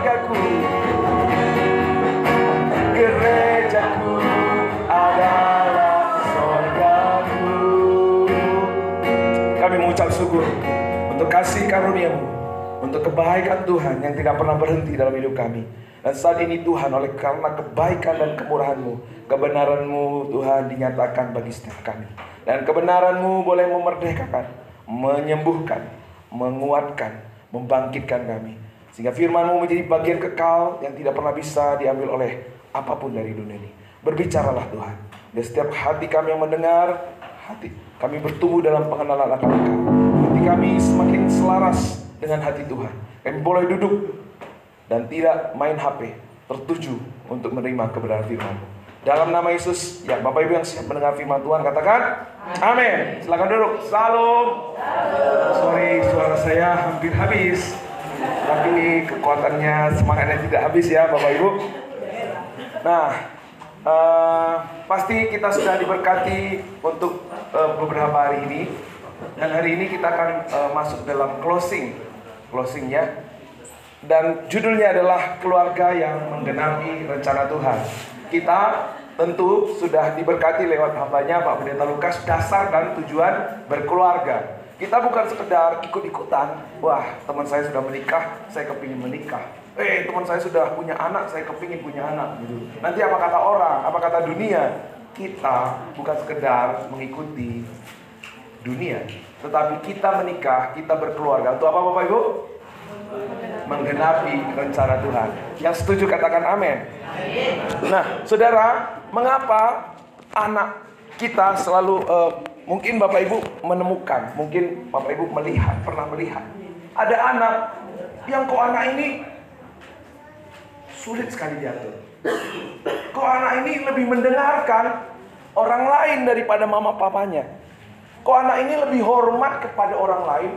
sorgaku, gerejaku adalah sorgaku. Kami mengucap syukur untuk kasih karunia-Mu, untuk kebaikan Tuhan yang tidak pernah berhenti dalam hidup kami. Dan saat ini Tuhan, oleh karena kebaikan dan kemurahan-Mu, kebenaran-Mu Tuhan dinyatakan bagi setiap kami. Dan kebenaran-Mu boleh memerdekakan, menyembuhkan, menguatkan, membangkitkan kami. Sehingga firman-Mu menjadi bagian kekal yang tidak pernah bisa diambil oleh apapun dari dunia ini. Berbicaralah Tuhan. Dan setiap hati kami yang mendengar, hati kami bertumbuh dalam pengenalan akan Engkau. Hati kami semakin selaras dengan hati Tuhan. Kami boleh duduk dan tidak main HP, tertuju untuk menerima kebenaran firman-Mu. Dalam nama Yesus, ya Bapak Ibu yang siap mendengar firman Tuhan, katakan amin. Silakan duduk. Salam. Sorry, suara saya hampir habis, tapi kekuatannya, semangatnya tidak habis ya Bapak Ibu. Nah, pasti kita sudah diberkati untuk beberapa hari ini. Dan hari ini kita akan masuk dalam closingnya. Dan judulnya adalah keluarga yang menggenapi rencana Tuhan. Kita tentu sudah diberkati lewat hambanya Pak Pendeta Lukas, dasar dan tujuan berkeluarga. Kita bukan sekedar ikut-ikutan. Wah, teman saya sudah menikah, saya kepingin menikah. Teman saya sudah punya anak, saya kepingin punya anak gitu. Nanti apa kata orang, apa kata dunia? Kita bukan sekedar mengikuti dunia, tetapi kita menikah, kita berkeluarga. Untuk apa Bapak Ibu? Menggenapi rencana Tuhan. Yang setuju katakan amin. Nah, saudara, mengapa anak kita selalu mungkin Bapak Ibu menemukan, mungkin Bapak Ibu pernah melihat ada anak yang kok anak ini sulit sekali diatur. Kok anak ini lebih mendengarkan orang lain daripada mama papanya. Kok anak ini lebih hormat kepada orang lain.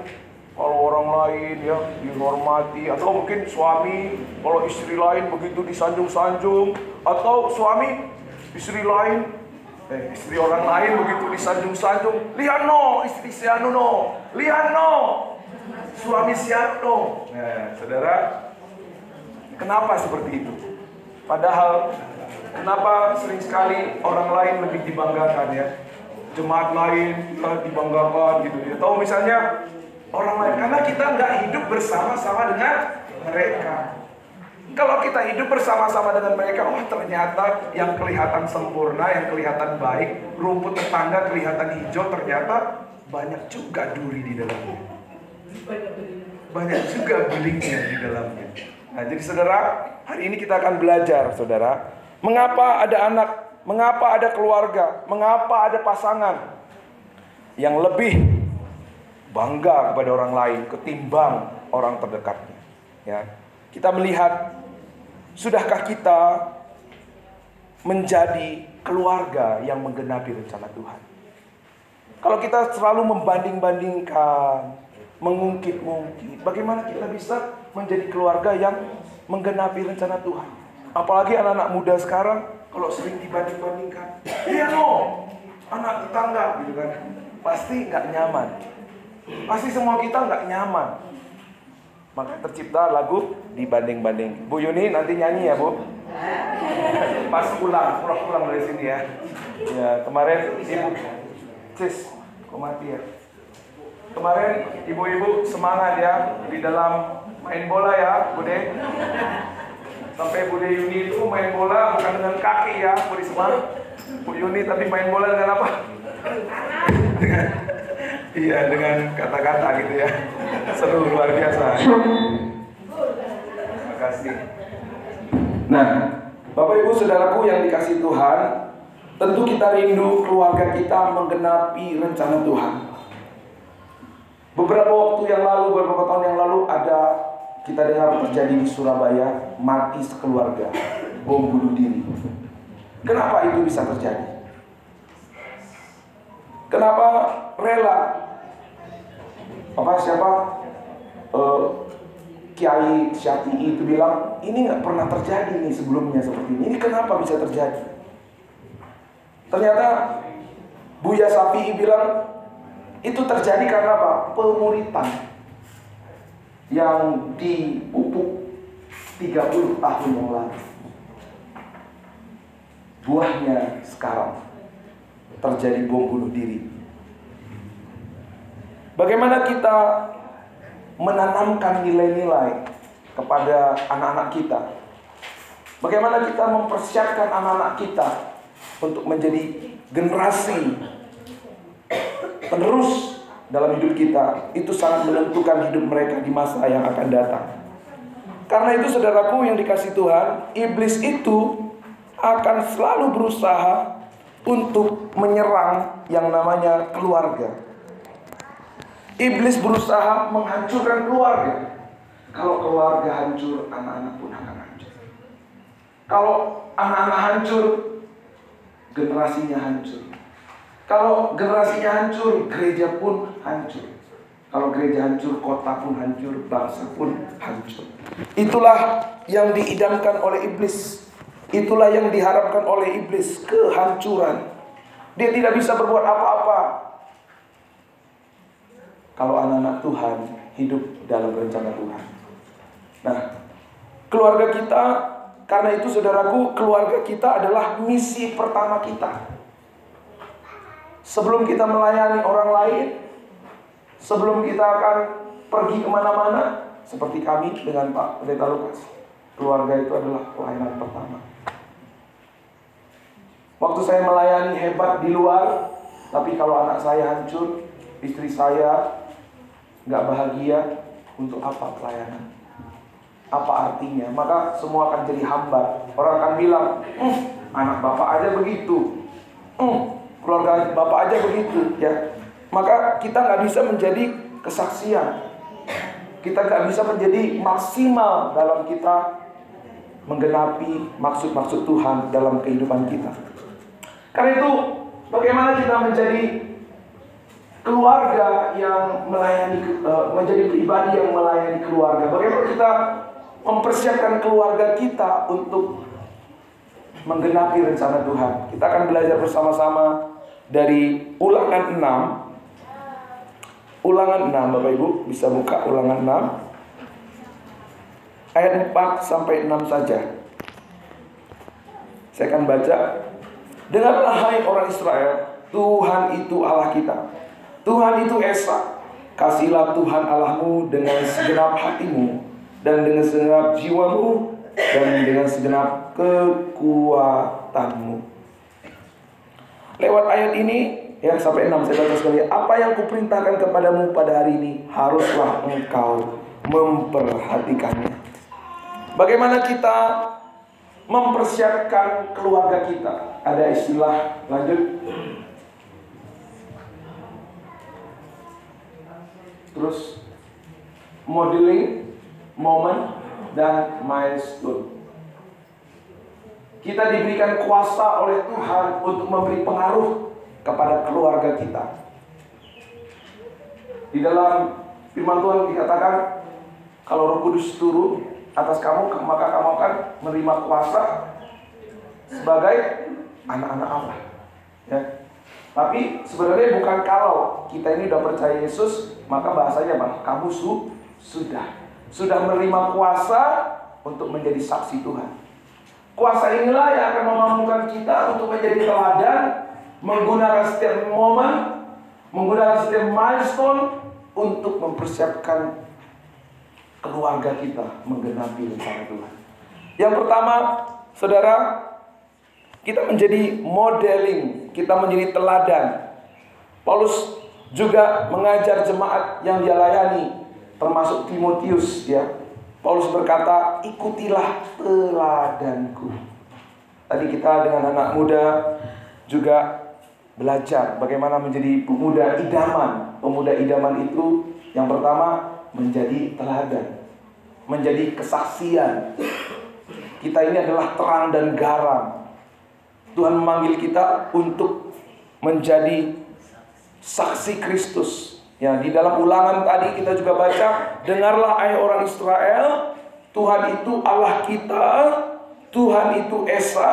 Kalau orang lain ya dihormati, atau mungkin suami kalau istri lain begitu disanjung-sanjung, atau suami istri orang lain begitu disanjung-sanjung. Lihat no, istri si anu no, lihat no, suami si anu. Nah, saudara, kenapa seperti itu? Padahal kenapa sering sekali orang lain lebih dibanggakan ya? Jemaat lain dibanggakan gitu ya. Atau misalnya orang lain, karena kita nggak hidup bersama-sama dengan mereka. Kalau kita hidup bersama-sama dengan mereka, oh ternyata yang kelihatan sempurna, yang kelihatan baik, rumput tetangga kelihatan hijau, ternyata banyak juga duri di dalamnya. Banyak juga belingnya di dalamnya. Nah, jadi saudara, hari ini kita akan belajar, saudara, mengapa ada anak, mengapa ada keluarga, mengapa ada pasangan yang lebih bangga kepada orang lain ketimbang orang terdekatnya. Ya, kita melihat, sudahkah kita menjadi keluarga yang menggenapi rencana Tuhan? Kalau kita selalu membanding-bandingkan, mengungkit-ungkit, bagaimana kita bisa menjadi keluarga yang menggenapi rencana Tuhan? Apalagi anak-anak muda sekarang, kalau sering dibanding-bandingkan, iya no, anak tetangga gitu kan, pasti nggak nyaman. Pasti semua kita nggak nyaman. Maka tercipta lagu dibanding-banding. Bu Yuni nanti nyanyi ya Bu. Pas pulang dari sini ya. Ya kemarin Ibu Cis, kok mati ya? Kemarin ibu-ibu semangat ya di dalam main bola ya, Bude. Sampai Bude Yuni itu main bola bukan dengan kaki ya, Bu Risma. Bu Yuni tapi main bola dengan apa? Iya, dengan kata-kata gitu ya. Seru, luar biasa. Terima kasih. Nah, Bapak Ibu Saudaraku yang dikasihi Tuhan, tentu kita rindu keluarga kita menggenapi rencana Tuhan. Beberapa tahun yang lalu ada, kita dengar terjadi di Surabaya, mati sekeluarga, bom bunuh diri. Kenapa itu bisa terjadi? Kenapa rela Kiai Syafi'i itu bilang ini nggak pernah terjadi nih sebelumnya seperti ini. Ini kenapa bisa terjadi? Ternyata Buya Syafi'i bilang itu terjadi karena apa? Pemuritan yang dipupuk 30 tahun yang lalu. Buahnya sekarang terjadi bom bunuh diri. Bagaimana kita menanamkan nilai-nilai kepada anak-anak kita? Bagaimana kita mempersiapkan anak-anak kita untuk menjadi generasi penerus dalam hidup kita? Itu sangat menentukan hidup mereka di masa yang akan datang. Karena itu saudaraku yang dikasihi Tuhan, iblis itu akan selalu berusaha untuk menyerang yang namanya keluarga. Iblis berusaha menghancurkan keluarga. Kalau keluarga hancur, anak-anak pun akan hancur. Kalau anak-anak hancur, generasinya hancur. Kalau generasinya hancur, gereja pun hancur. Kalau gereja hancur, kota pun hancur, bangsa pun hancur. Itulah yang diidamkan oleh iblis. Itulah yang diharapkan oleh iblis, kehancuran. Dia tidak bisa berbuat apa-apa kalau anak-anak Tuhan hidup dalam rencana Tuhan. Nah, keluarga kita, karena itu saudaraku, keluarga kita adalah misi pertama kita. Sebelum kita melayani orang lain, sebelum kita akan pergi kemana-mana, seperti kami dengan Pak Pendeta Lukas, keluarga itu adalah pelayanan pertama. Waktu saya melayani hebat di luar, tapi kalau anak saya hancur, istri saya nggak bahagia, untuk apa pelayanan? Apa artinya? Maka semua akan jadi hambar. Orang akan bilang, anak bapak aja begitu, keluarga bapak aja begitu, ya. Maka kita nggak bisa menjadi kesaksian. Kita nggak bisa menjadi maksimal dalam kita menggenapi maksud-maksud Tuhan dalam kehidupan kita. Karena itu, bagaimana kita menjadi keluarga yang melayani, menjadi pribadi yang melayani keluarga? Bagaimana kita mempersiapkan keluarga kita untuk menggenapi rencana Tuhan? Kita akan belajar bersama-sama dari Ulangan 6. Ulangan 6, Bapak Ibu bisa buka Ulangan 6 ayat 4 sampai 6 saja. Saya akan baca. Dengarlah hai orang Israel, Tuhan itu Allah kita, Tuhan itu Esa. Kasihilah Tuhan Allahmu dengan segenap hatimu, dan dengan segenap jiwamu, dan dengan segenap kekuatanmu. Lewat ayat ini, ya sampai 6 saya baca sekali. Apa yang kuperintahkan kepadamu pada hari ini, haruslah engkau memperhatikannya. Bagaimana kita mempersiapkan keluarga kita? Ada istilah, lanjut. Terus modeling, moment, dan milestone. Kita diberikan kuasa oleh Tuhan untuk memberi pengaruh kepada keluarga kita. Di dalam firman Tuhan dikatakan, kalau Roh Kudus turun atas kamu, maka kamu akan menerima kuasa sebagai anak-anak Allah, ya. Tapi sebenarnya bukan kalau kita ini udah percaya Yesus, maka bahasanya apa? Kamu sudah menerima kuasa untuk menjadi saksi Tuhan. Kuasa inilah yang akan memampukan kita untuk menjadi teladan, menggunakan setiap momen, menggunakan setiap milestone untuk mempersiapkan keluarga kita menggenapi rencana Tuhan. Yang pertama, saudara, kita menjadi modeling, kita menjadi teladan. Paulus juga mengajar jemaat yang dia layani, termasuk Timotius, ya. Paulus berkata, ikutilah teladanku. Tadi kita dengan anak muda juga belajar bagaimana menjadi pemuda idaman. Pemuda idaman itu yang pertama menjadi teladan, menjadi kesaksian. Kita ini adalah terang dan garam. Tuhan memanggil kita untuk menjadi saksi Kristus. Ya, di dalam Ulangan tadi kita juga baca, dengarlah hai orang Israel, Tuhan itu Allah kita, Tuhan itu Esa,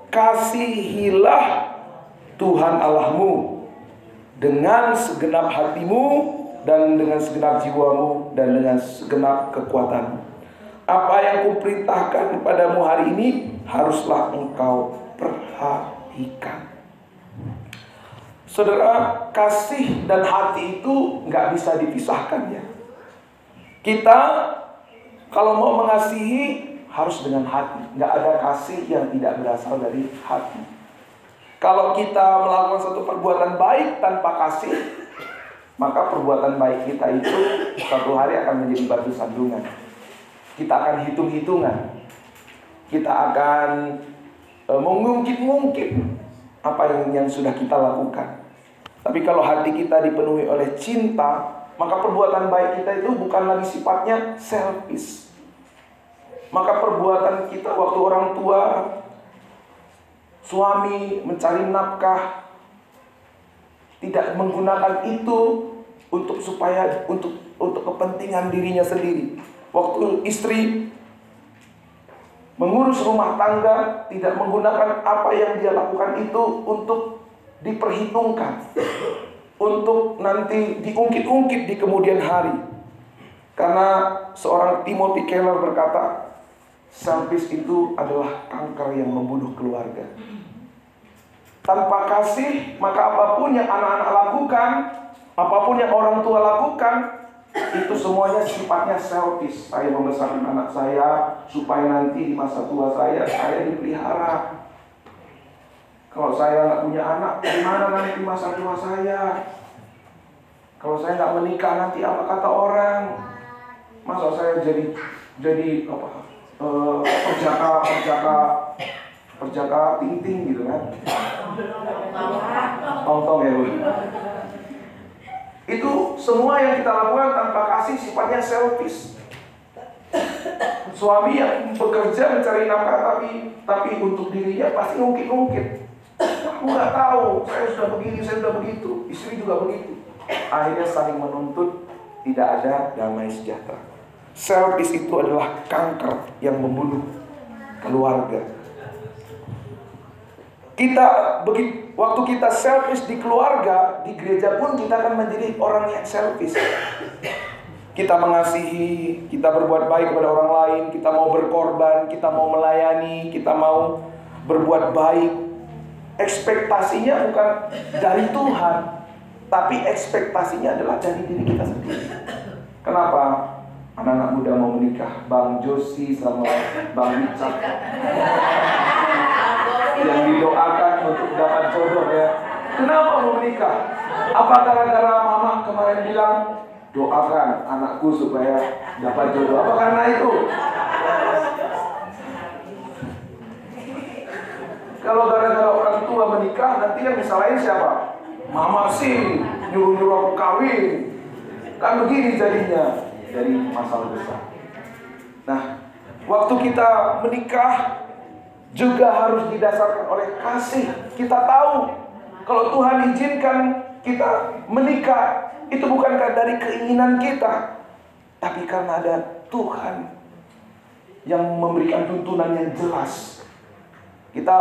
kasihilah Tuhan Allahmu dengan segenap hatimu, dan dengan segenap jiwamu, dan dengan segenap kekuatanmu. Apa yang kuperintahkan kepadamu hari ini haruslah engkau perhatikan. Saudara, kasih dan hati itu nggak bisa dipisahkan ya. Kita kalau mau mengasihi harus dengan hati. Nggak ada kasih yang tidak berasal dari hati. Kalau kita melakukan satu perbuatan baik tanpa kasih, maka perbuatan baik kita itu suatu hari akan menjadi batu sandungan. Kita akan hitung-hitungan. Kita akan mengungkit-ungkit apa yang sudah kita lakukan. Tapi kalau hati kita dipenuhi oleh cinta, maka perbuatan baik kita itu bukan lagi sifatnya selfish. Maka perbuatan kita waktu orang tua, suami mencari nafkah, tidak menggunakan itu untuk kepentingan dirinya sendiri. Waktu istri mengurus rumah tangga, tidak menggunakan apa yang dia lakukan itu untuk diperhitungkan, untuk nanti diungkit-ungkit di kemudian hari. Karena seorang Timothy Keller berkata, selfish itu adalah kanker yang membunuh keluarga. Tanpa kasih, maka apapun yang anak-anak lakukan, apapun yang orang tua lakukan, itu semuanya sifatnya selfish. Saya membesarkan anak saya supaya nanti di masa tua saya dipelihara. Kalau saya nggak punya anak, gimana nanti masa tua saya? Kalau saya nggak menikah nanti apa kata orang? Masa saya jadi perjaka ting-ting gitu kan? Tong-tong ya Bu. Itu semua yang kita lakukan tanpa kasih sifatnya selfish. Suami yang bekerja mencari nafkah tapi untuk dirinya pasti ngungkit-ngungkit. Aku nggak tahu, saya sudah begini, saya sudah begitu, istri juga begitu. Akhirnya saling menuntut, tidak ada damai sejahtera. Selfish itu adalah kanker yang membunuh keluarga. Waktu kita selfish di keluarga, di gereja pun kita akan menjadi orang yang selfish. Kita mengasihi, kita berbuat baik kepada orang lain, kita mau berkorban, kita mau melayani, kita mau berbuat baik. Ekspektasinya bukan dari Tuhan, tapi ekspektasinya adalah dari diri kita sendiri. Kenapa? Anak-anak muda mau menikah, Bang Josi sama Bang Wicak yang didoakan untuk dapat jodoh ya. Kenapa mau menikah? Apa gara-gara mama kemarin bilang doakan anakku supaya dapat jodoh? Apa karena itu? Kalau gara-gara orang tua menikah, nanti yang disalahin siapa? Mama sih nyuruh-nyuruh aku kawin. Kan begini jadinya. Dari masalah besar. Nah, waktu kita menikah juga harus didasarkan oleh kasih. Kita tahu kalau Tuhan izinkan kita menikah, itu bukan dari keinginan kita, tapi karena ada Tuhan yang memberikan tuntunan yang jelas. Kita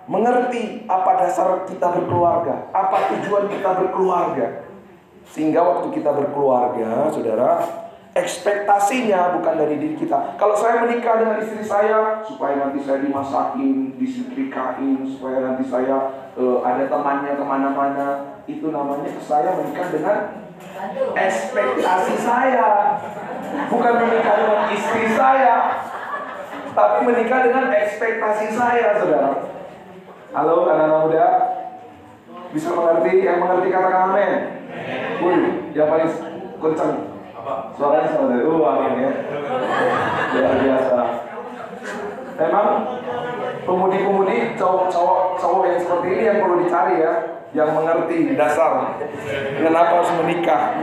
mengerti apa dasar kita berkeluarga, apa tujuan kita berkeluarga. Sehingga waktu kita berkeluarga, saudara, ekspektasinya bukan dari diri kita. Kalau saya menikah dengan istri saya supaya nanti saya dimasakin, disetrikain, supaya nanti saya ada temannya kemana-mana, itu namanya saya menikah dengan ekspektasi saya. Bukan menikah dengan istri saya, tapi menikah dengan ekspektasi saya, saudara. Halo anak-anak muda, bisa mengerti? Yang mengerti katakan amin. Yang paling kencang suaranya sama dari amin ya. Luar biasa. Memang pemudi-pemudi cowok yang seperti ini yang perlu dicari ya, yang mengerti dasar kenapa harus menikah.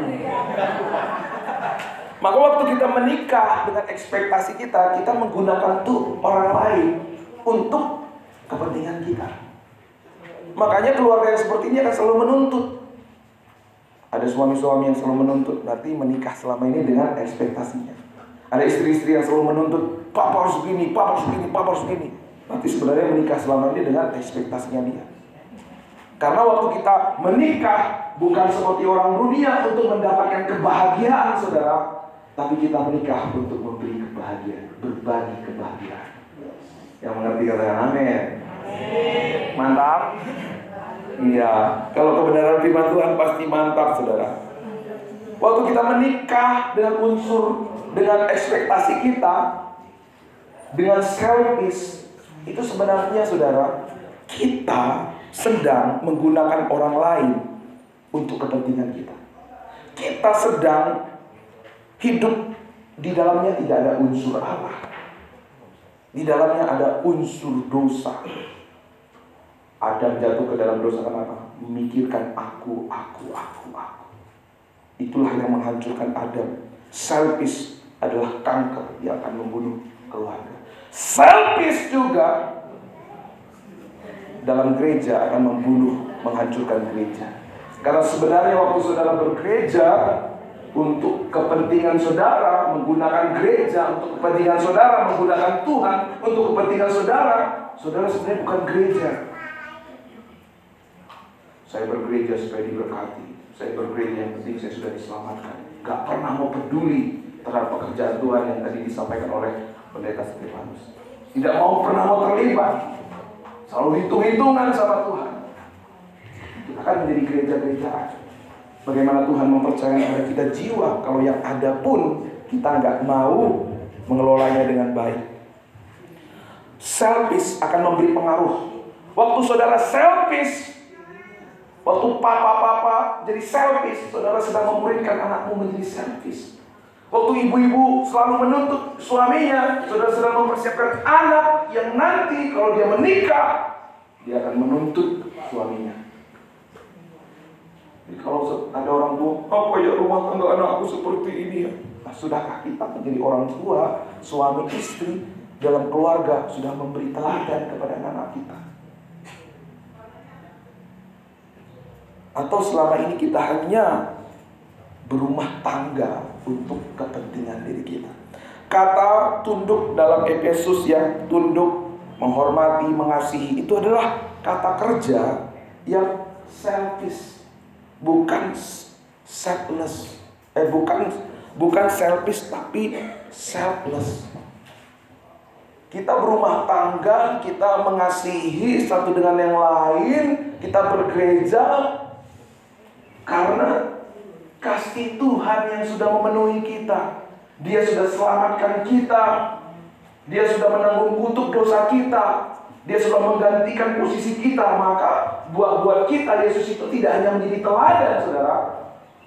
Maka waktu kita menikah dengan ekspektasi kita menggunakan tuh orang lain untuk kepentingan kita. Makanya keluarga yang seperti ini akan selalu menuntut. Ada suami-suami yang selalu menuntut, berarti menikah selama ini dengan ekspektasinya. Ada istri-istri yang selalu menuntut, papa harus begini, papa harus begini, papa harus begini. Berarti sebenarnya menikah selama ini dengan ekspektasinya dia. Karena waktu kita menikah bukan seperti orang dunia untuk mendapatkan kebahagiaan, saudara. Tapi kita menikah untuk memberi kebahagiaan, berbagi kebahagiaan. Yang mengerti katakan amin. Mantap. Iya, kalau kebenaran firman Tuhan pasti mantap, saudara. Waktu kita menikah dengan unsur, dengan ekspektasi kita, dengan selfish, itu sebenarnya, saudara, kita sedang menggunakan orang lain untuk kepentingan kita. Kita sedang hidup di dalamnya tidak ada unsur Allah. Di dalamnya ada unsur dosa. Adam jatuh ke dalam dosa kenapa? Memikirkan aku. Itulah yang menghancurkan Adam. Selfish adalah kanker yang akan membunuh keluarga. Selfish juga dalam gereja akan menghancurkan gereja. Karena sebenarnya waktu saudara bergereja untuk kepentingan saudara, menggunakan gereja untuk kepentingan saudara, menggunakan Tuhan untuk kepentingan saudara, saudara sebenarnya bukan gereja. Saya bergereja supaya diberkati. Saya bergereja yang penting saya sudah diselamatkan. Gak pernah mau peduli terhadap pekerjaan Tuhan yang tadi disampaikan oleh Pendeta Stefanus. Tidak pernah mau terlibat. Selalu hitung-hitungan sama Tuhan. Kita akan menjadi gereja-gerejaan. Bagaimana Tuhan mempercayakan kepada kita jiwa, kalau yang ada pun kita nggak mau mengelolanya dengan baik. Selfish akan memberi pengaruh. Waktu saudara selfish, waktu papa jadi selfish, saudara sedang memuridkan anakmu menjadi selfish. Waktu ibu-ibu selalu menuntut suaminya, saudara sedang mempersiapkan anak yang nanti kalau dia menikah, dia akan menuntut suaminya. Jadi kalau ada orang tua, apa ya rumah tangga anakku seperti ini ya? Nah, sudahkah kita menjadi orang tua, suami istri dalam keluarga sudah memberi teladan kepada anak kita? Atau selama ini kita hanya berumah tangga untuk kepentingan diri kita? Kata tunduk dalam Efesus yang tunduk, menghormati, mengasihi, itu adalah kata kerja yang selfish. Bukan selfless, bukan selfish tapi selfless. Kita berumah tangga, kita mengasihi satu dengan yang lain, kita bergereja karena kasih Tuhan yang sudah memenuhi kita. Dia sudah selamatkan kita, Dia sudah menanggung kutuk dosa kita, Dia sudah menggantikan posisi kita. Maka buat kita Yesus itu tidak hanya menjadi teladan, saudara,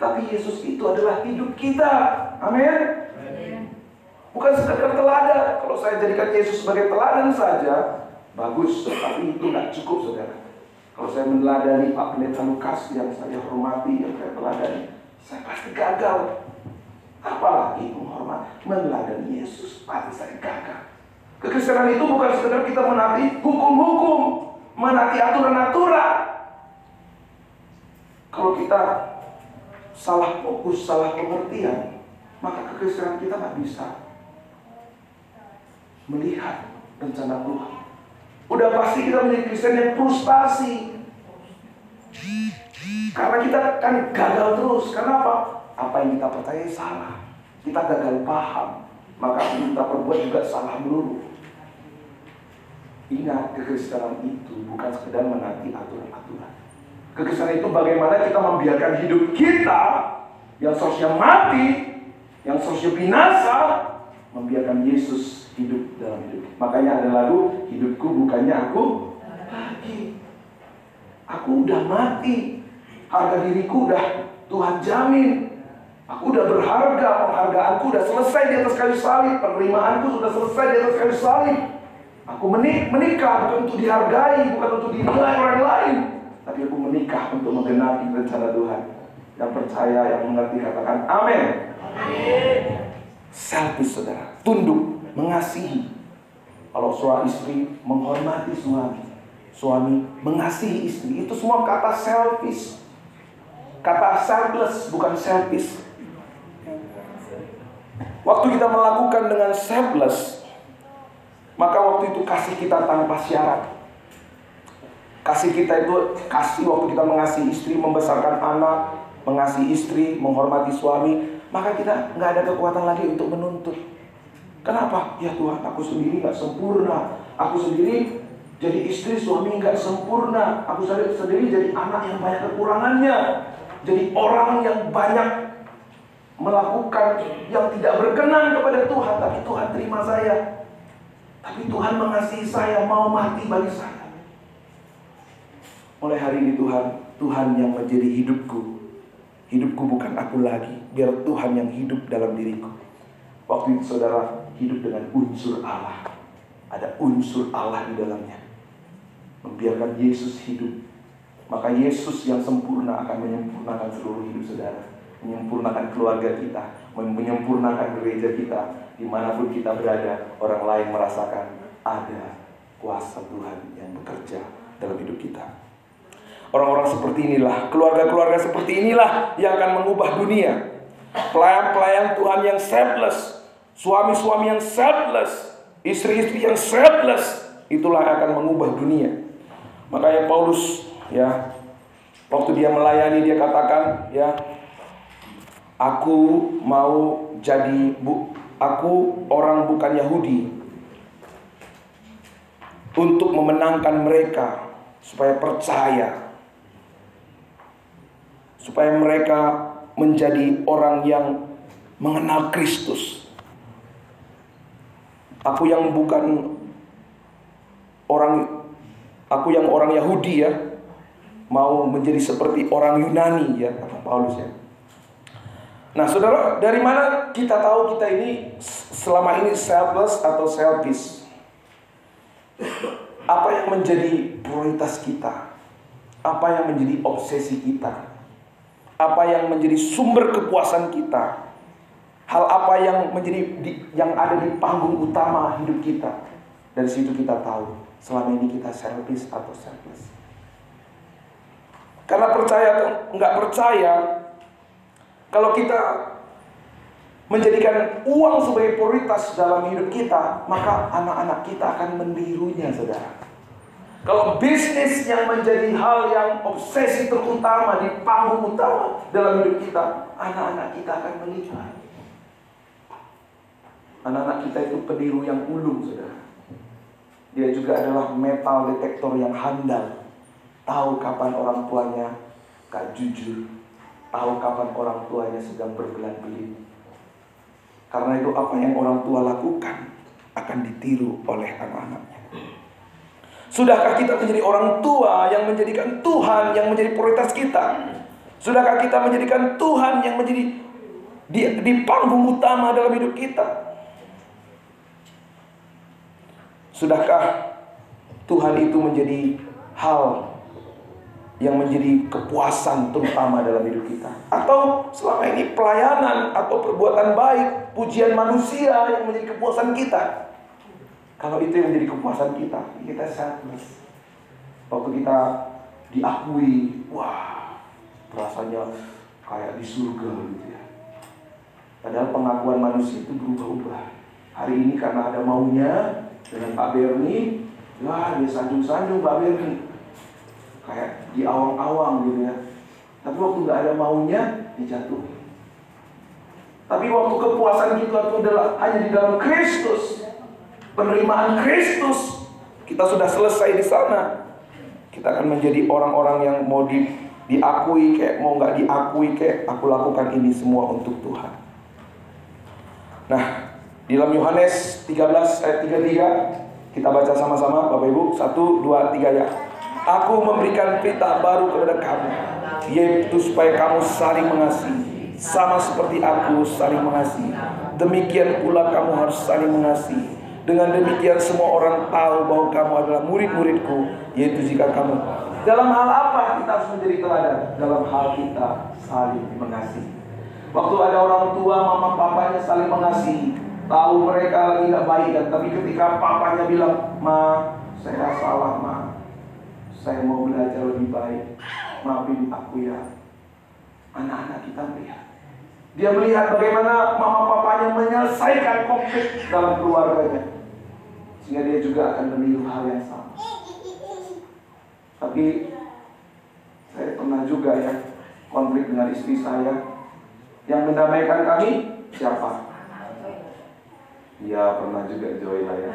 tapi Yesus itu adalah hidup kita. Amin. Bukan sekadar teladan. Kalau saya jadikan Yesus sebagai teladan saja, bagus, tapi itu tidak cukup, saudara. Kalau saya meneladani Pak Pendeta Lukas yang saya hormati, yang saya teladani, saya pasti gagal. Apalagi meneladani Yesus, pasti saya gagal. Kekristenan itu bukan sekedar kita menaati hukum-hukum, menaati aturan-aturan. Kalau kita salah fokus, salah pengertian, maka kekristenan kita nggak bisa melihat rencana Tuhan. Udah pasti kita menjadi Kristen yang frustasi, karena kita kan gagal terus. Kenapa? Apa yang kita percaya salah, kita gagal paham, maka yang kita perbuat juga salah melulu. Ingat, kekristenan itu bukan sekedar menaati aturan-aturan. Kekristenan itu bagaimana kita membiarkan hidup kita yang seharusnya mati, yang seharusnya binasa, membiarkan Yesus hidup dalam hidup. Makanya ada lagu, hidupku bukannya aku lagi. Aku udah mati, harga diriku udah Tuhan jamin. Aku udah berharga, penghargaanku udah selesai di atas kayu salib, penerimaanku sudah selesai di atas kayu salib. Aku menikah bukan untuk dihargai, bukan untuk dinilai orang lain, tapi aku menikah untuk menggenapi rencana Tuhan. Yang percaya, yang mengerti katakan amin. Selfish, saudara, tunduk, mengasihi. Kalau suami istri menghormati suami, suami mengasihi istri, itu semua kata selfish. Kata selfless, bukan selfish. Waktu kita melakukan dengan selfless, maka waktu itu kasih kita tanpa syarat. Kasih kita itu kasih waktu kita mengasihi istri, membesarkan anak, mengasihi istri, menghormati suami, maka kita nggak ada kekuatan lagi untuk menuntut. Kenapa? Ya Tuhan, aku sendiri nggak sempurna. Aku sendiri jadi istri, suami nggak sempurna. Aku sendiri jadi anak yang banyak kekurangannya. Jadi orang yang banyak melakukan yang tidak berkenan kepada Tuhan. Tapi Tuhan terima saya. Tapi Tuhan mengasihi saya, mau mati bagi saya. Mulai hari ini Tuhan yang menjadi hidupku. Hidupku bukan aku lagi, biar Tuhan yang hidup dalam diriku. Waktu itu saudara hidup dengan unsur Allah. Ada unsur Allah di dalamnya. Membiarkan Yesus hidup, maka Yesus yang sempurna akan menyempurnakan seluruh hidup saudara. Menyempurnakan keluarga kita, menyempurnakan gereja kita. Dimanapun kita berada, orang lain merasakan ada kuasa Tuhan yang bekerja dalam hidup kita. Orang-orang seperti inilah, keluarga-keluarga seperti inilah yang akan mengubah dunia. Pelayan-pelayan Tuhan yang selfless, suami-suami yang selfless, istri-istri yang selfless, itulah yang akan mengubah dunia. Makanya Paulus, ya, waktu dia melayani dia katakan, ya, aku mau jadi aku orang bukan Yahudi untuk memenangkan mereka supaya percaya, supaya mereka menjadi orang yang mengenal Kristus. Aku yang orang Yahudi, ya, mau menjadi seperti orang Yunani, ya, kata Paulus, ya. Nah saudara, dari mana kita tahu kita ini selama ini selfless atau selfish? Apa yang menjadi prioritas kita? Apa yang menjadi obsesi kita? Apa yang menjadi sumber kepuasan kita? Hal apa yang yang ada di panggung utama hidup kita? Dari situ kita tahu selama ini kita selfish atau selfless. Karena percaya atau nggak percaya, kalau kita menjadikan uang sebagai prioritas dalam hidup kita, maka anak-anak kita akan menirunya, saudara. Kalau bisnis yang menjadi hal yang obsesi terutama di panggung utama dalam hidup kita, anak-anak kita akan meniru. Anak-anak kita itu peniru yang ulung, saudara. Dia juga adalah metal detektor yang handal. Tahu kapan orang tuanya gak jujur, tahu kapan orang tuanya sedang berbelan-belit. Karena itu apa yang orang tua lakukan akan ditiru oleh anak-anaknya. Sudahkah kita menjadi orang tua yang menjadikan Tuhan yang menjadi prioritas kita? Sudahkah kita menjadikan Tuhan yang menjadi di panggung utama dalam hidup kita? Sudahkah Tuhan itu menjadi hal yang menjadi kepuasan terutama dalam hidup kita? Atau selama ini pelayanan atau perbuatan baik, pujian manusia yang menjadi kepuasan kita? Kalau itu yang menjadi kepuasan kita, kita selfless. Waktu kita diakui, wah, rasanya kayak di surga gitu ya. Padahal pengakuan manusia itu berubah-ubah. Hari ini karena ada maunya dengan Pak Berni, wah, dia sanjung-sanjung Pak Berni, kayak di awang-awang gitu ya. Tapi waktu gak ada maunya, dijatuhin. Tapi waktu kepuasan kita itu adalah hanya di dalam Kristus, penerimaan Kristus, kita sudah selesai di sana. Kita akan menjadi orang-orang yang mau diakui kayak mau gak diakui kayak, aku lakukan ini semua untuk Tuhan. Nah, di dalam Yohanes 13 ayat 33, kita baca sama-sama Bapak Ibu. 1, 2, 3 ya. Aku memberikan perintah baru kepada kamu, yaitu supaya kamu saling mengasihi, sama seperti aku saling mengasihi. Demikian pula kamu harus saling mengasihi. Dengan demikian semua orang tahu bahwa kamu adalah murid-muridku, yaitu jika kamu. Dalam hal apa kita harus menjadi teladan? Dalam hal kita saling mengasihi. Waktu ada orang tua, mama papanya saling mengasihi, tahu mereka lagi gak baik kan, tapi ketika papanya bilang, ma, saya salah ma, saya mau belajar lebih baik, maafin aku ya. Anak-anak kita melihat, dia melihat bagaimana mama papanya menyelesaikan konflik dalam keluarganya, sehingga dia juga akan meniru hal yang sama. Tapi saya pernah juga ya konflik dengan istri saya. Yang mendamaikan kami siapa? Ya pernah juga Joy lah ya.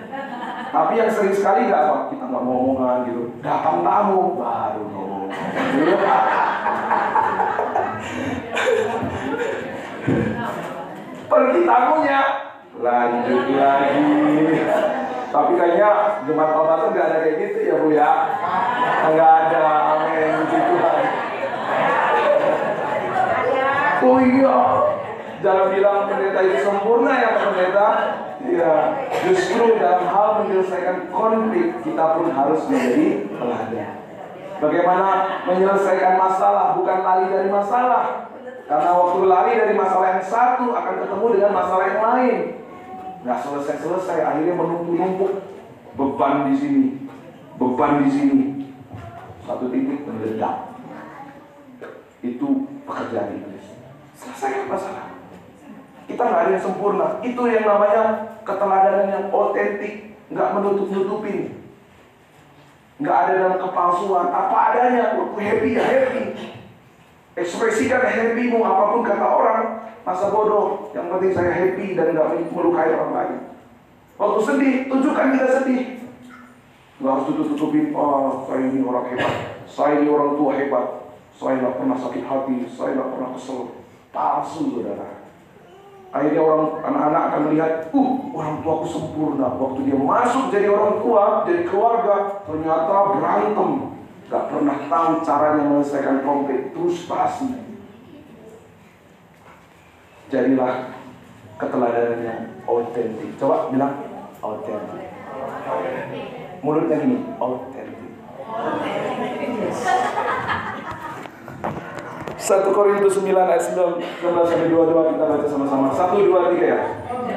Tapi yang sering sekali nggak apa? Kita nggak mau omongan gitu. Datang tamu baru ngomong. Pergi tamunya lanjut lagi. Tapi kayaknya Jumat Tobat nggak ada kayak gitu ya Bu ya. Nggak ada, amin, puji Tuhan. Oh iya, jangan bilang pendeta itu sempurna ya pendeta. Ya, justru dalam hal menyelesaikan konflik kita pun harus menjadi teladan. Bagaimana menyelesaikan masalah, bukan lari dari masalah. Karena waktu lari dari masalah yang satu akan ketemu dengan masalah yang lain. Nggak selesai-selesai, akhirnya menumpuk-numpuk. Beban di sini, beban di sini. Satu titik meledak. Itu pekerjaan iblis. Selesaikan masalah. Kita nggak ada yang sempurna. Itu yang namanya keteladanan yang otentik, nggak menutup-nutupin. Nggak ada dalam kepalsuan. Apa adanya, happy ya happy. Ekspresikan happy-mu, apapun kata orang, masa bodoh. Yang penting saya happy dan nggak melukai orang lain. Waktu sedih, tunjukkan kita sedih. Nggak harus tutup-tutupin, oh saya ini orang hebat, saya ini orang tua hebat, saya nggak pernah sakit hati, saya nggak pernah kesel. Palsu, saudara. Akhirnya anak-anak akan melihat, orang tuaku sempurna. Waktu dia masuk jadi orang tua, jadi keluarga, ternyata berantem. Gak pernah tahu caranya menyelesaikan konflik, frustasi. Jadilah keteladanan yang otentik. Coba bilang otentik. Mulutnya gini, otentik. 1 Korintus 9 ayat 19-22 kita baca sama-sama. 1, 2, 3 ya.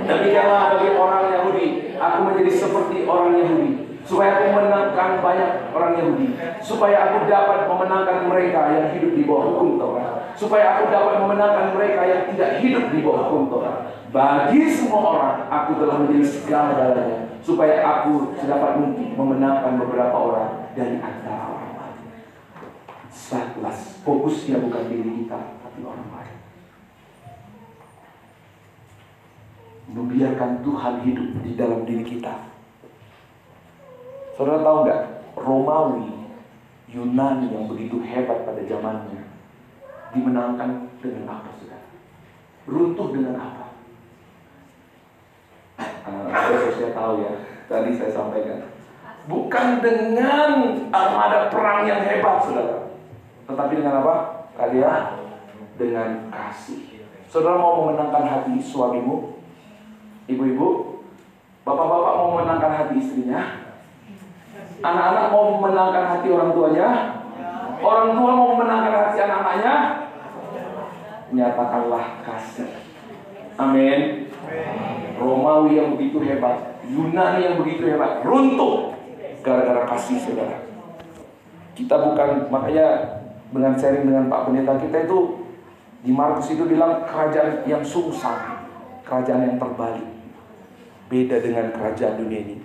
Demikianlah bagi orang Yahudi, aku menjadi seperti orang Yahudi, supaya aku memenangkan banyak orang Yahudi, supaya aku dapat memenangkan mereka yang hidup di bawah hukum Taurat, supaya aku dapat memenangkan mereka yang tidak hidup di bawah hukum Taurat. Bagi semua orang, aku telah menjadi segala-galanya, supaya aku sedapat mungkin memenangkan beberapa orang dari antara orang lain. Fokusnya bukan diri kita, tapi orang lain. Membiarkan Tuhan hidup di dalam diri kita. Saudara tahu nggak, Romawi, Yunani yang begitu hebat pada zamannya dimenangkan dengan apa, saudara? Runtuh dengan apa? Saya tahu ya, tadi saya sampaikan, bukan dengan armada perang yang hebat, saudara, tetapi dengan apa? Kalian dengan kasih. Saudara mau memenangkan hati suamimu, ibu-ibu, bapak-bapak mau memenangkan hati istrinya, anak-anak mau memenangkan hati orang tuanya, orang tua mau memenangkan hati anak-anaknya. Nyatakanlah kasih. Amin. Romawi yang begitu hebat, Yunani yang begitu hebat, runtuh gara-gara kasih, saudara. Kita bukan, makanya dengan sharing dengan Pak Pendeta kita itu di Markus itu bilang kerajaan yang sungsang, kerajaan yang terbalik, beda dengan kerajaan dunia ini.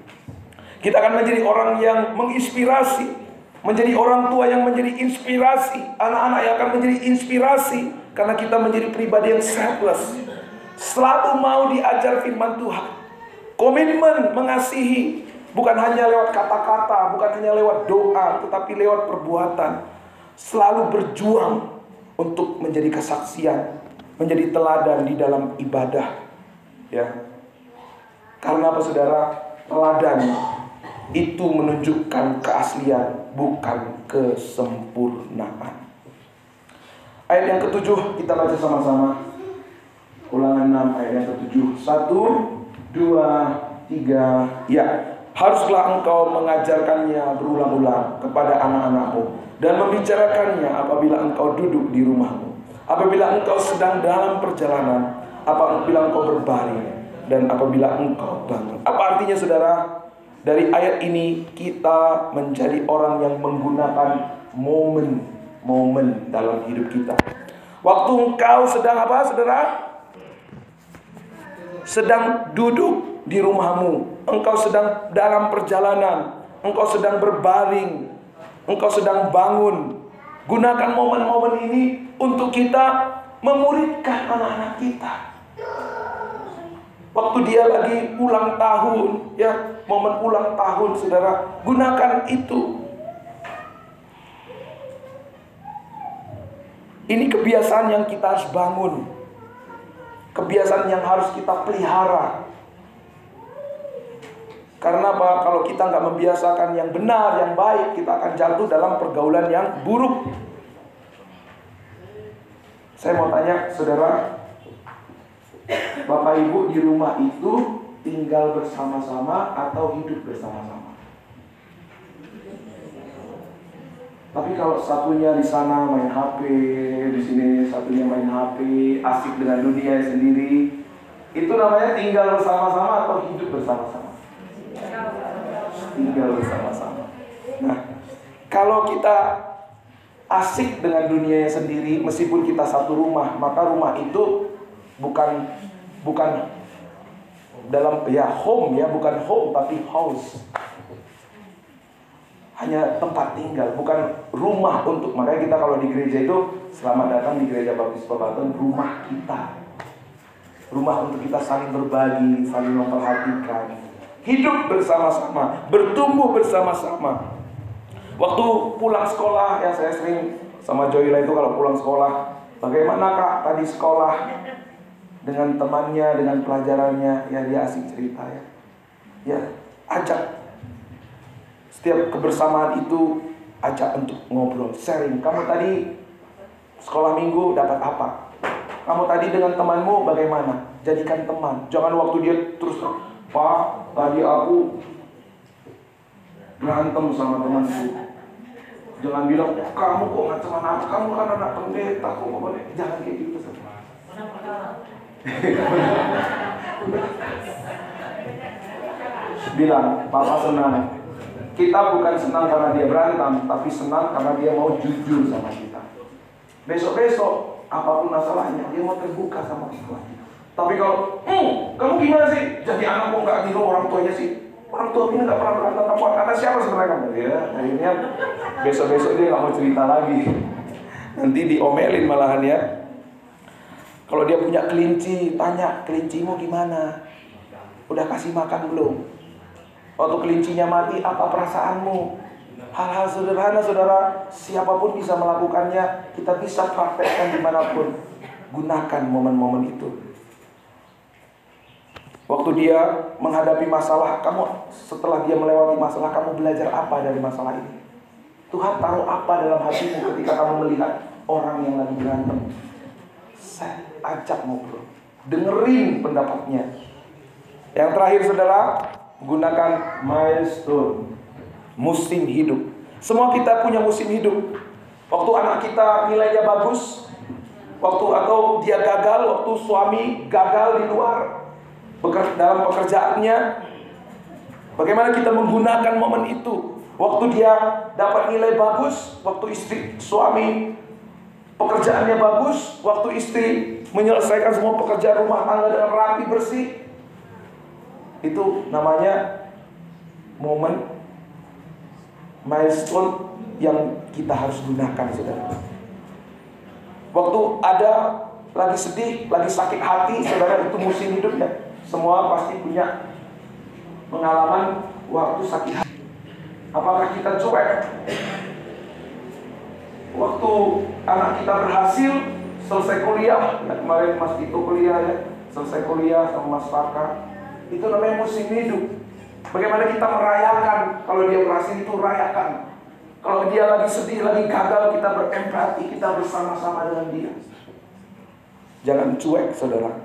Kita akan menjadi orang yang menginspirasi, menjadi orang tua yang menjadi inspirasi, anak-anak yang akan menjadi inspirasi, karena kita menjadi pribadi yang selfless, selalu mau diajar firman Tuhan, komitmen mengasihi, bukan hanya lewat kata-kata, bukan hanya lewat doa, tetapi lewat perbuatan. Selalu berjuang untuk menjadi kesaksian, menjadi teladan di dalam ibadah, ya. Karena apa, saudara? Teladan itu menunjukkan keaslian, bukan kesempurnaan. Ayat yang ke-7 kita baca sama-sama. Ulangan 6 ayat yang ke-7. 1, 2, 3. Ya, haruslah engkau mengajarkannya berulang-ulang kepada anak-anakmu dan membicarakannya apabila engkau duduk di rumahmu, apabila engkau sedang dalam perjalanan, apabila engkau berbaring, dan apabila engkau bangun. Apa artinya, saudara? Dari ayat ini kita menjadi orang yang menggunakan momen-momen dalam hidup kita. Waktu engkau sedang apa, saudara? Sedang duduk di rumahmu, engkau sedang dalam perjalanan, engkau sedang berbaring, engkau sedang bangun. Gunakan momen-momen ini untuk kita memuridkan anak-anak kita. Waktu dia lagi ulang tahun, ya, momen ulang tahun, saudara, gunakan itu. Ini kebiasaan yang kita harus bangun. Kebiasaan yang harus kita pelihara. Karena apa? Kalau kita nggak membiasakan yang benar, yang baik, kita akan jatuh dalam pergaulan yang buruk. Saya mau tanya, saudara, Bapak Ibu di rumah itu tinggal bersama-sama atau hidup bersama-sama? Tapi kalau satunya di sana main HP, di sini satunya main HP, asik dengan dunia sendiri, itu namanya tinggal bersama-sama atau hidup bersama-sama? Tinggal bersama-sama. Nah, kalau kita asik dengan dunianya sendiri, meskipun kita satu rumah, maka rumah itu bukan dalam home, bukan home tapi house. Hanya tempat tinggal, bukan rumah untuk. Makanya kita kalau di gereja itu, selamat datang di Gereja Baptis Pebaton, rumah kita. Rumah untuk kita saling berbagi, saling memperhatikan, hidup bersama-sama, bertumbuh bersama-sama. Waktu pulang sekolah, ya saya sering sama Joyla itu kalau pulang sekolah, bagaimana Kak tadi sekolah? Dengan temannya, dengan pelajarannya, ya dia asik cerita ya. Ya, ajak. Setiap kebersamaan itu ajak untuk ngobrol, sharing. Kamu tadi sekolah minggu dapat apa? Kamu tadi dengan temanmu bagaimana? Jadikan teman. Jangan waktu dia terus, Pak, tadi aku berantem sama temanku. Jangan bilang, kamu kok ngacem anak, kamu kan anak pendeta, kok boleh. Jangan kayak gitu. Bilang, Papa senang. Kita bukan senang karena dia berantem, tapi senang karena dia mau jujur sama kita. Besok-besok, apapun masalahnya, dia mau terbuka sama kita. Tapi kalau, kamu gimana sih? Jadi anak kok nggak tiru orang tuanya sih? Orang tua ini nggak pernah berantem sama anak siapa sebenarnya kamu? Ya, akhirnya besok-besok dia nggak mau cerita lagi. Nanti diomelin malahan ya. Kalau dia punya kelinci, tanya, kelincimu gimana? Udah kasih makan belum? Waktu kelincinya mati, apa perasaanmu? Hal-hal sederhana, saudara, siapapun bisa melakukannya. Kita bisa praktekkan dimanapun. Gunakan momen-momen itu. Waktu dia menghadapi masalah, kamu setelah dia melewati masalah, kamu belajar apa dari masalah ini? Tuhan taruh apa dalam hatimu ketika kamu melihat orang yang lagi berantem? Saya ajak ngobrol, dengerin pendapatnya. Yang terakhir, saudara, gunakan milestone, musim hidup. Semua kita punya musim hidup. Waktu anak kita nilainya bagus, atau dia gagal, waktu suami gagal di luar dalam pekerjaannya, bagaimana kita menggunakan momen itu? Waktu dia dapat nilai bagus, waktu suami pekerjaannya bagus, waktu istri menyelesaikan semua pekerjaan rumah tangga dengan rapi bersih, itu namanya momen milestone yang kita harus gunakan, saudara. Waktu ada lagi sedih, lagi sakit hati, saudara, itu musim hidupnya. Semua pasti punya pengalaman waktu sakit hati. Apakah kita cuek? Waktu anak kita berhasil selesai kuliah, ya kemarin Mas Ito kuliah ya, selesai kuliah sama Mas Faka, itu namanya musim hidup. Bagaimana kita merayakan? Kalau dia berhasil itu rayakan. Kalau dia lagi sedih, lagi gagal, kita berempati, kita bersama-sama dengan dia. Jangan cuek, saudara.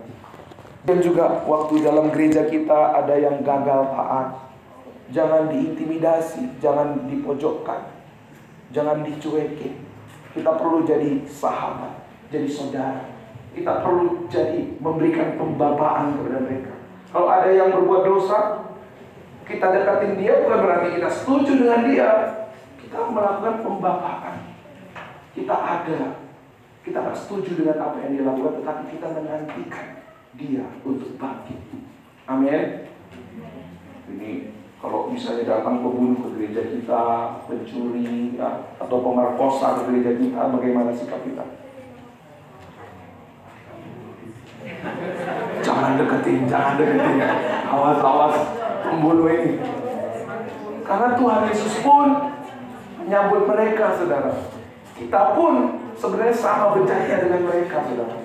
Dan juga waktu dalam gereja kita ada yang gagal taat, jangan diintimidasi, jangan dipojokkan, jangan dicuekin. Kita perlu jadi sahabat, jadi saudara. Kita perlu jadi memberikan pembapaan kepada mereka. Kalau ada yang berbuat dosa, kita dekatin dia, bukan berarti kita setuju dengan dia. Kita melakukan pembapaan. Kita nggak setuju dengan apa yang dia lakukan, tetapi kita menantikan dia untuk bangkit. Amin. Ini kalau misalnya datang pembunuh ke gereja kita, pencuri ya, atau pemerkosa ke gereja kita, bagaimana sikap kita? deketin, jangan deketin ya. Awas pembunuh ini. Karena Tuhan Yesus pun menyambut mereka, saudara. Kita pun sebenarnya sama bejatnya dengan mereka, saudara.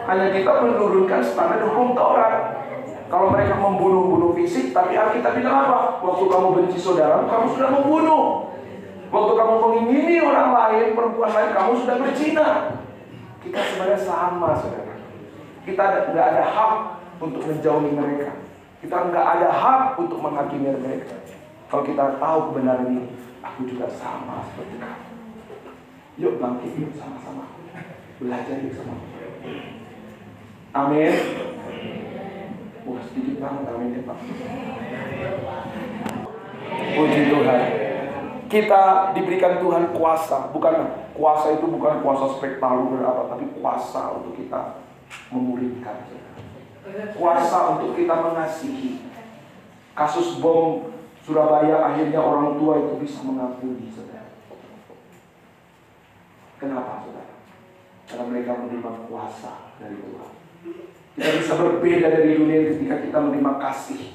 Hanya kita menurunkan standar hukum Taurat. Kalau mereka membunuh fisik, tapi Alkitab bilang apa? Waktu kamu benci saudara, kamu sudah membunuh. Waktu kamu mengingini orang lain, perempuan lain, kamu sudah berzina. Kita sebenarnya sama, saudara. Kita nggak ada hak untuk menjauhi mereka. Kita nggak ada hak untuk menghakimi mereka. Kalau kita tahu kebenaran ini, aku juga sama seperti kamu. Yuk bangkit, yuk sama-sama belajar yuk sama. Amin. Wah, sedikit banget amin ya Pak. Puji Tuhan. Kita diberikan Tuhan kuasa. Kuasa itu bukan kuasa spektakuler apa, tapi kuasa untuk kita memuridkan. Kuasa untuk kita mengasihi. Kasus bom Surabaya, akhirnya orang tua itu bisa mengampuni, saudara. Kenapa, saudara? Karena mereka menerima kuasa dari Tuhan. Kita bisa berbeda dari dunia ketika kita menerima kasih,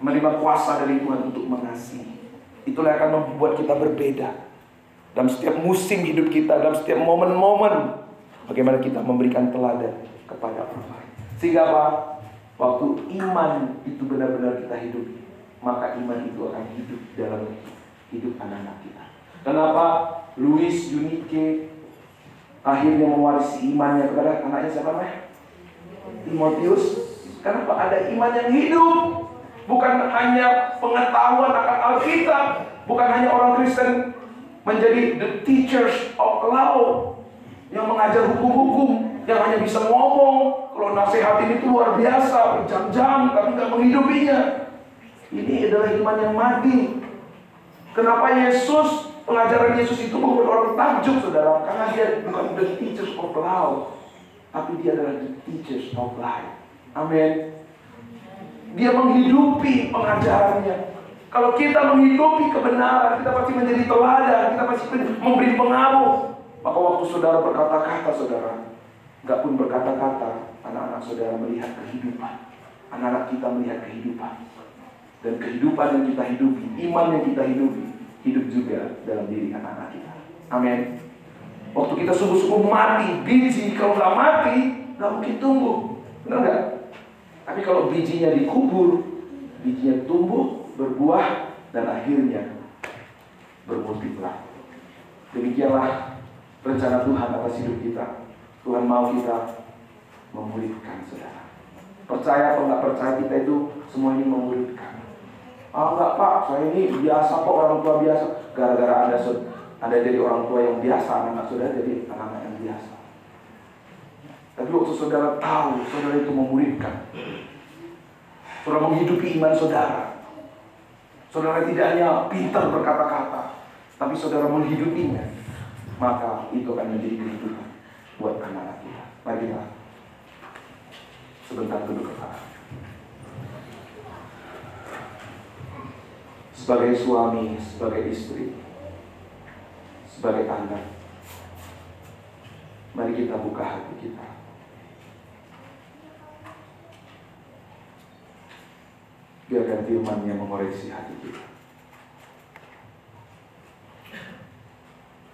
menerima kuasa dari Tuhan untuk mengasihi. Itulah yang akan membuat kita berbeda dalam setiap musim hidup kita, dalam setiap momen-momen. Bagaimana kita memberikan teladan kepada orang lain. Sehingga apa? Waktu iman itu benar-benar kita hidupi, maka iman itu akan hidup dalam hidup anak-anak kita. Kenapa Louis Unique akhirnya mewarisi imannya kepada anaknya siapa namanya? Timotius. Kenapa? Ada iman yang hidup. Bukan hanya pengetahuan akan Alkitab, bukan hanya orang Kristen menjadi the teachers of law, yang mengajar hukum-hukum, yang hanya bisa ngomong. Kalau nasihat ini tuh luar biasa, berjam-jam, tapi nggak menghidupinya. Ini adalah iman yang mati. Kenapa Yesus, pengajaran Yesus itu membuat orang takjub, saudara? Karena dia bukan the teachers of law, tapi dia adalah the teachers of life. Amin. Dia menghidupi pengajarannya. Kalau kita menghidupi kebenaran, kita pasti menjadi teladan, kita pasti memberi pengaruh. Maka waktu saudara berkata-kata, saudara, nggak pun berkata-kata, anak-anak saudara melihat kehidupan. Anak-anak kita melihat kehidupan. Dan kehidupan yang kita hidupi, iman yang kita hidupi, hidup juga dalam diri anak-anak kita. Amin. Waktu kita sungguh-sungguh mati, biji kalau nggak mati, nggak mungkin tumbuh. Benar nggak? Tapi kalau bijinya dikubur, bijinya tumbuh, berbuah, dan akhirnya bermultiply. Demikianlah rencana Tuhan atas hidup kita. Tuhan mau kita memuridkan, saudara. Percaya atau nggak percaya, kita itu semua ini memuridkan. Enggak Pak, saya ini biasa kok, orang tua biasa. Gara-gara ada jadi orang tua yang biasa, anak-anak saudara jadi anak-anak yang biasa. Tapi waktu saudara tahu, saudara itu memuridkan, saudara menghidupi iman saudara. Saudara tidak hanya pintar berkata-kata, tapi saudara menghidupinya, maka itu akan menjadi kehidupan buat anak-anak kita. Mari kita sebentar duduk kepala. Sebagai suami, sebagai istri, sebagai anak, mari kita buka hati kita. Biarkan firman-Nya mengoreksi hati kita.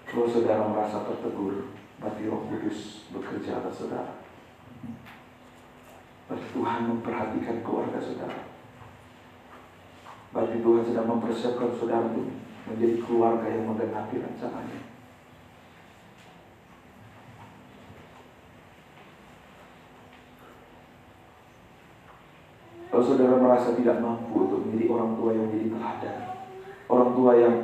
Kalau saudara merasa tertegur, berarti Roh Kudus bekerja atas saudara. Berarti Tuhan memperhatikan keluarga saudara. Berarti Tuhan sedang mempersiapkan saudara untuk menjadi keluarga yang menggenapi rencananya. Kalau saudara merasa tidak mampu untuk menjadi orang tua yang menjadi teladan, orang tua yang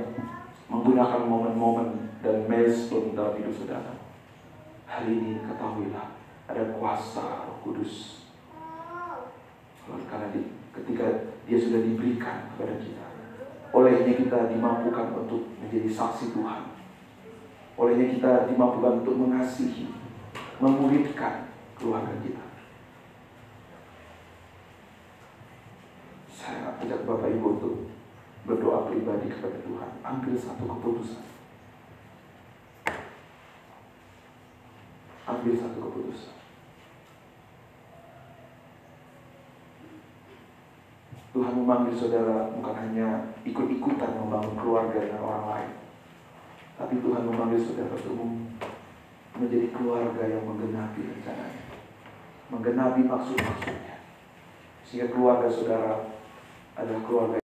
menggunakan momen-momen dan milestone dalam hidup saudara, hari ini ketahuilah ada kuasa Roh Kudus. Karena ketika dia sudah diberikan kepada kita, olehnya kita dimampukan untuk menjadi saksi Tuhan. Olehnya kita dimampukan untuk mengasihi, memuridkan keluarga kita. Saya ajak Bapak Ibu untuk berdoa pribadi kepada Tuhan. Ambil satu keputusan. ambil satu keputusan. Tuhan memanggil saudara bukan hanya ikut-ikutan membangun keluarga dengan orang lain, tapi Tuhan memanggil saudara untuk menjadi keluarga yang menggenapi rencananya, menggenapi maksud-maksudnya, sehingga keluarga saudara adalah keluarga